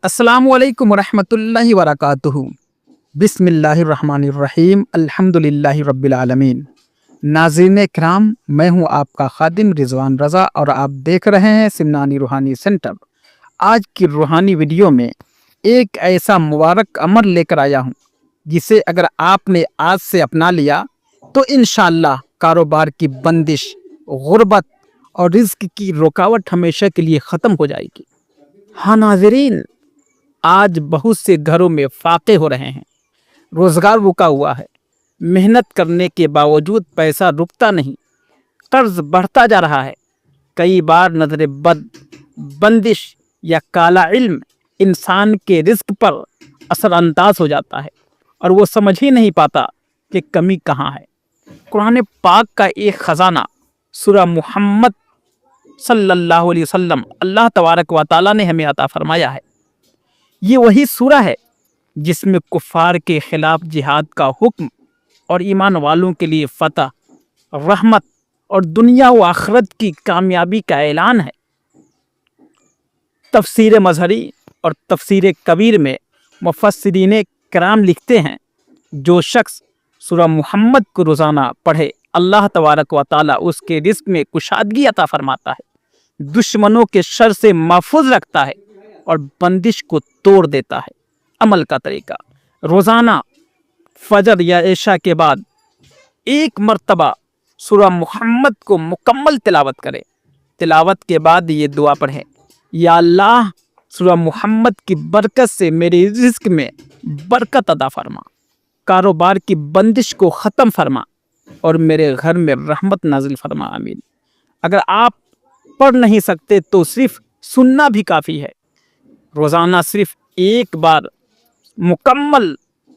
السلام علیکم ورحمۃ اللہ وبرکاتہ۔ بسم اللہ الرحمن الرحیم، الحمدللہ رب العالمین۔ ناظرین کرام، میں ہوں آپ کا خادم رضوان رضا اور آپ دیکھ رہے ہیں سمنانی روحانی سینٹر۔ آج کی روحانی ویڈیو میں ایک ایسا مبارک عمل لے کر آیا ہوں جسے اگر آپ نے آج سے اپنا لیا تو انشاءاللہ کاروبار کی بندش، غربت اور رزق کی رکاوٹ ہمیشہ کے لیے ختم ہو جائے گی۔ ہاں ناظرین، آج بہت سے گھروں میں فاقے ہو رہے ہیں، روزگار رکا ہوا ہے، محنت کرنے کے باوجود پیسہ رکتا نہیں، قرض بڑھتا جا رہا ہے۔ کئی بار نظر بد، بندش یا کالا علم انسان کے رزق پر اثر انداز ہو جاتا ہے اور وہ سمجھ ہی نہیں پاتا کہ کمی کہاں ہے۔ قرآن پاک کا ایک خزانہ سورہ محمد صلی اللہ علیہ وسلم اللہ تبارک و تعالیٰ نے ہمیں عطا فرمایا ہے۔ یہ وہی سورہ ہے جس میں کفار کے خلاف جہاد کا حکم اور ایمان والوں کے لیے فتح، رحمت اور دنیا و آخرت کی کامیابی کا اعلان ہے۔ تفسیر مظہری اور تفسیر کبیر میں مفسرین کرام لکھتے ہیں، جو شخص سورہ محمد کو روزانہ پڑھے اللہ تبارک و تعالیٰ اس کے رزق میں کشادگی عطا فرماتا ہے، دشمنوں کے شر سے محفوظ رکھتا ہے اور بندش کو توڑ دیتا ہے۔ عمل کا طریقہ: روزانہ فجر یا عشاء کے بعد ایک مرتبہ سورہ محمد کو مکمل تلاوت کرے۔ تلاوت کے بعد یہ دعا پڑھے: یا اللہ، سورہ محمد کی برکت سے میرے رزق میں برکت عطا فرما، کاروبار کی بندش کو ختم فرما اور میرے گھر میں رحمت نازل فرما، آمین۔ اگر آپ پڑھ نہیں سکتے تو صرف سننا بھی کافی ہے۔ روزانہ صرف ایک بار مکمل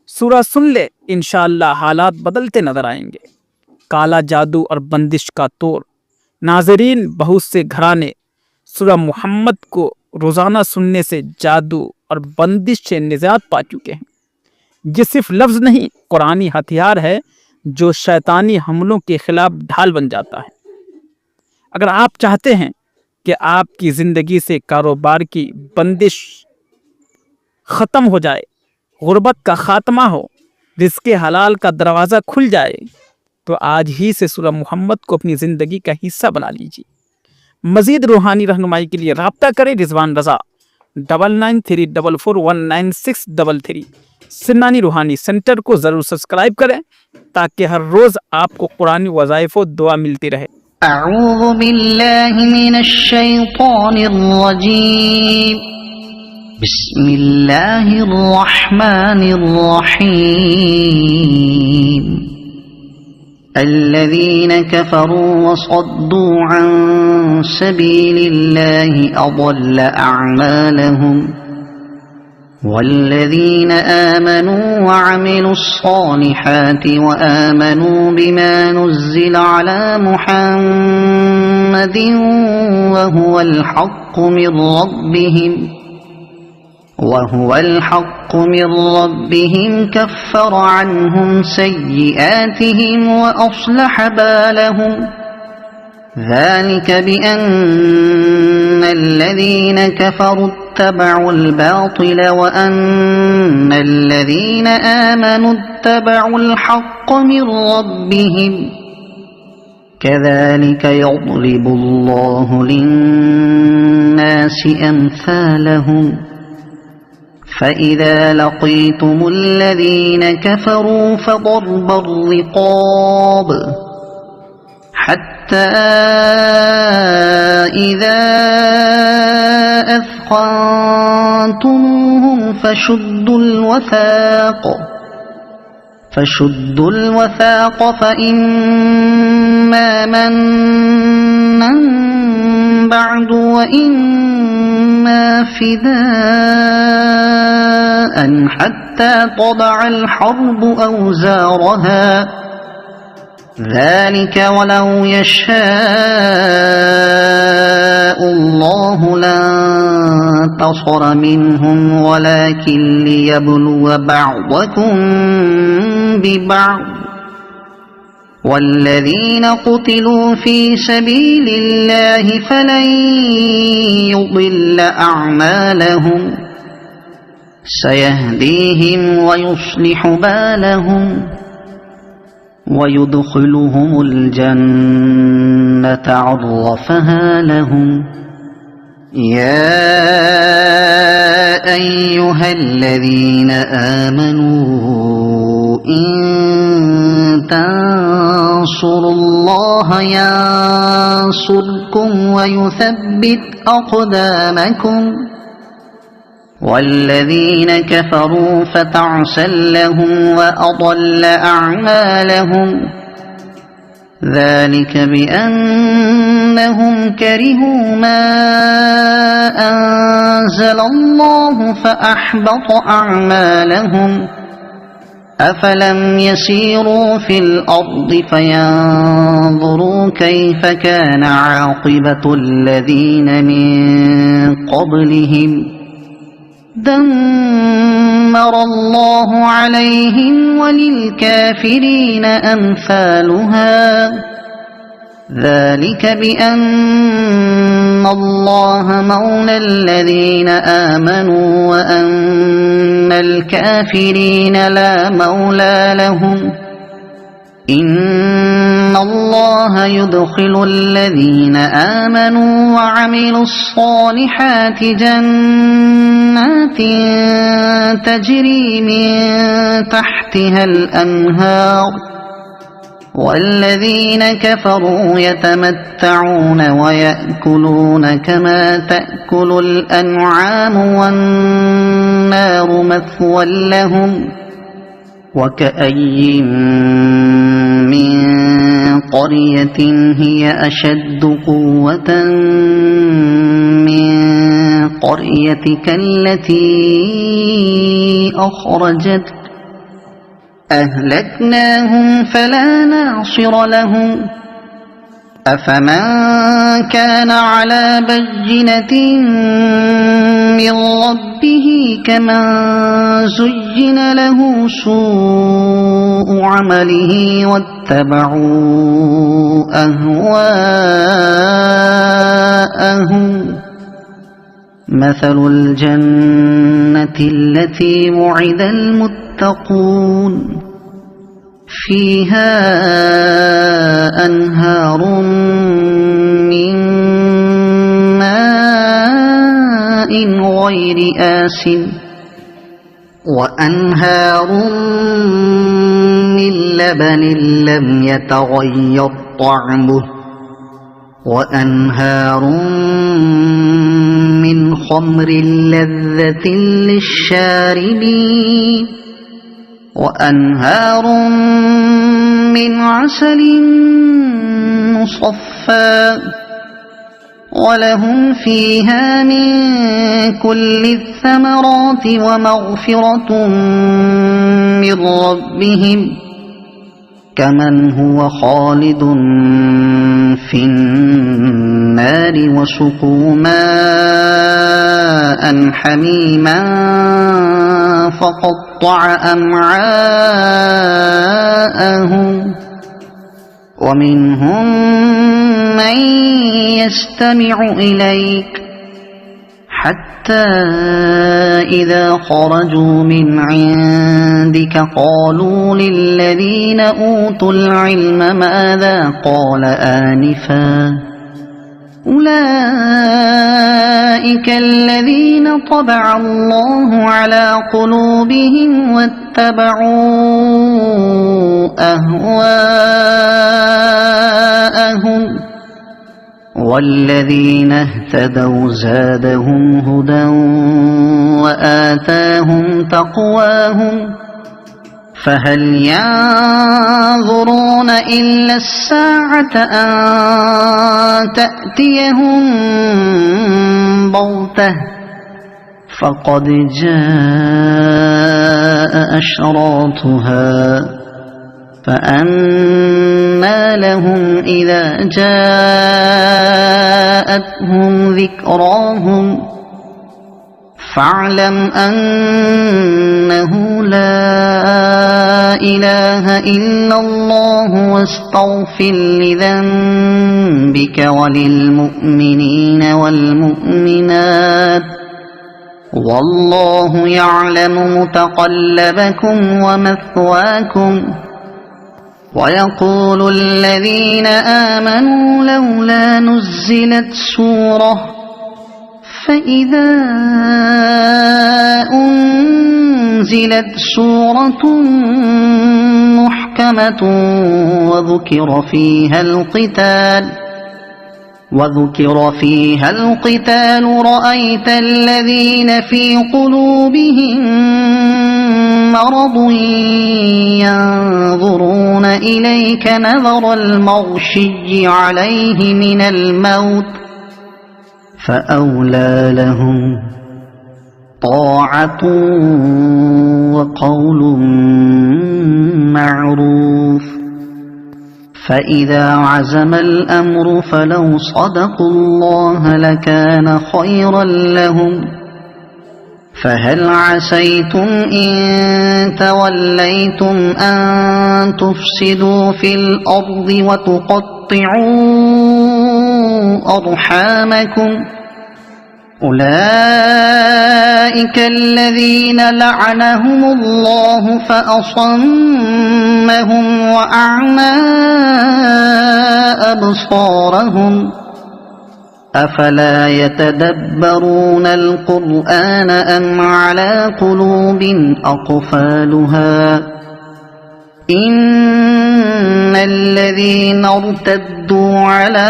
سورہ سن لے، انشاءاللہ حالات بدلتے نظر آئیں گے۔ کالا جادو اور بندش کا توڑ: ناظرین، بہت سے گھرانے سورہ محمد کو روزانہ سننے سے جادو اور بندش سے نجات پا چکے ہیں۔ یہ صرف لفظ نہیں، قرآنی ہتھیار ہے جو شیطانی حملوں کے خلاف ڈھال بن جاتا ہے۔ اگر آپ چاہتے ہیں کہ آپ کی زندگی سے کاروبار کی بندش ختم ہو جائے، غربت کا خاتمہ ہو، رزق حلال کا دروازہ کھل جائے، تو آج ہی سے سورہ محمد کو اپنی زندگی کا حصہ بنا لیجیے۔ مزید روحانی رہنمائی کے لیے رابطہ کریں رضوان رضا 9934419633۔ سمنانی روحانی سینٹر کو ضرور سبسکرائب کریں تاکہ ہر روز آپ کو قرآنی وظائف و دعا ملتی رہے۔ اعوذ باللہ من الشیطان الرجیم، بسم اللہ الرحمن الرحیم۔ الذین کفروا وصدوا عن سبیل اللہ اضل اعمالهم، والذین آمنوا وعملوا الصالحات وآمنوا بما نزل على محمد وهو الحق من ربهم كفر عنهم سيئاتهم وأصلح بالهم، ذلك بأن الذين كفروا اتبعوا الباطل وأن الذين آمنوا اتبعوا الحق من ربهم، كذلك يضرب الله للناس أمثالهم، فإذا لقيتم الذين كفروا فضرب الرقاب حتى إذا أثخنتموهم فشدوا الوثاق فإما منا بعد وإما فداء حتى تضع الحرب أوزارها، ذلك ولو يشاء الله لانتصر منهم ولكن ليبلو بعضكم ببعض، والذين قتلوا في سبيل الله فلن يضل أعمالهم، سيهديهم ويصلح بالهم ويدخلهم الجنة عرفها لهم. يا أيها الذين آمنوا إن تنصروا الله ينصركم ويثبت أقدامكم والذين كفروا فتعسا لهم وأضل أعمالهم ذلك بأنهم كرهوا ما أنزل الله فأحبط أعمالهم. أفلم يسيروا في الأرض فينظروا كيف كان عاقبة الذين من قبلهم دمر الله عليهم وللكافرين أمثالها ذلك بأن الله مولى الذين آمنوا وأن الكافرين لا مولى لهم. إن الله يدخل الذين آمنوا وعملوا الصالحات جنات تجري من تحتها الأنهار والذين كفروا يتمتعون ويأكلون كما تأكل الأنعام والنار مثوى لهم. وكأي من قرية هي أشد قوة من قريتك التي أخرجتك أهلكناهم فلا ناصر لهم. أفمن كان على بينة من ربه كمن زين له سوء عمله واتبعوا أهواءهم. مثل الجنة التي وعد المتقون فيها أنهار من ماء غير آسن وأنهار من لبن لم يتغير طعمه وأنهار من خمر لذة للشاربين وأنهار من عسل مصفى ولهم فيها من كل الثمرات ومغفرة من ربهم كمن هو خالد في النار وسقوا ماء حميما فقطع أمعاءهم ومنهم من يستمع إليك حتى إذا خرجوا من عندك قالوا للذين أوتوا العلم ماذا قال آنفا أولئك الذين طبع الله على قلوبهم واتبعوا أهواءهم والذين اهتدوا زادهم هدى وآتاهم تقواهم فهل ينظرون إلا الساعة أن تأتيهم بغتة فقد جاء أشراطها فأنى لهم إذا جاءتهم ذكراهم فاعلم أنه لا إله إلا الله واستغفر لذنبك وللمؤمنين والمؤمنات والله يعلم متقلبكم ومثواكم ويقول الذين آمنوا لولا نزلت سورة فإذا أنزلت سورة محكمة وذكر فيها القتال رأيت الذين في قلوبهم مرض ينظرون إليك نظر المغشي عليه من الموت فأولى لهم طاعة وقول معروف فإذا عزم الأمر فلو صدقوا الله لكان خيرا لهم فهل عسيتم إن توليتم أن تفسدوا في الأرض وتقطعوا أرحامكم أولئك الذين لعنهم الله فأصمهم وأعمى أبصارهم أفلا يتدبرون القرآن أم على قلوب أقفالها إن الذين ارتدوا على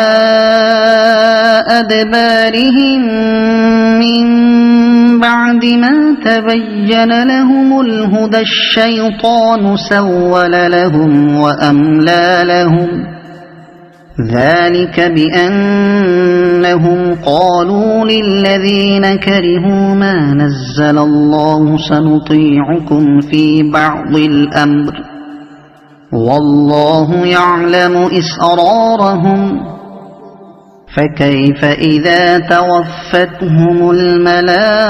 أدبارهم من بعد ما تبين لهم الهدى الشيطان سول لهم وأملى لهم ذلك بأنهم قالوا للذين كرهوا ما نزل الله سنطيعكم في بعض الأمر والله يعلم إسرارهم فكيف إذا توفتهم الملائكة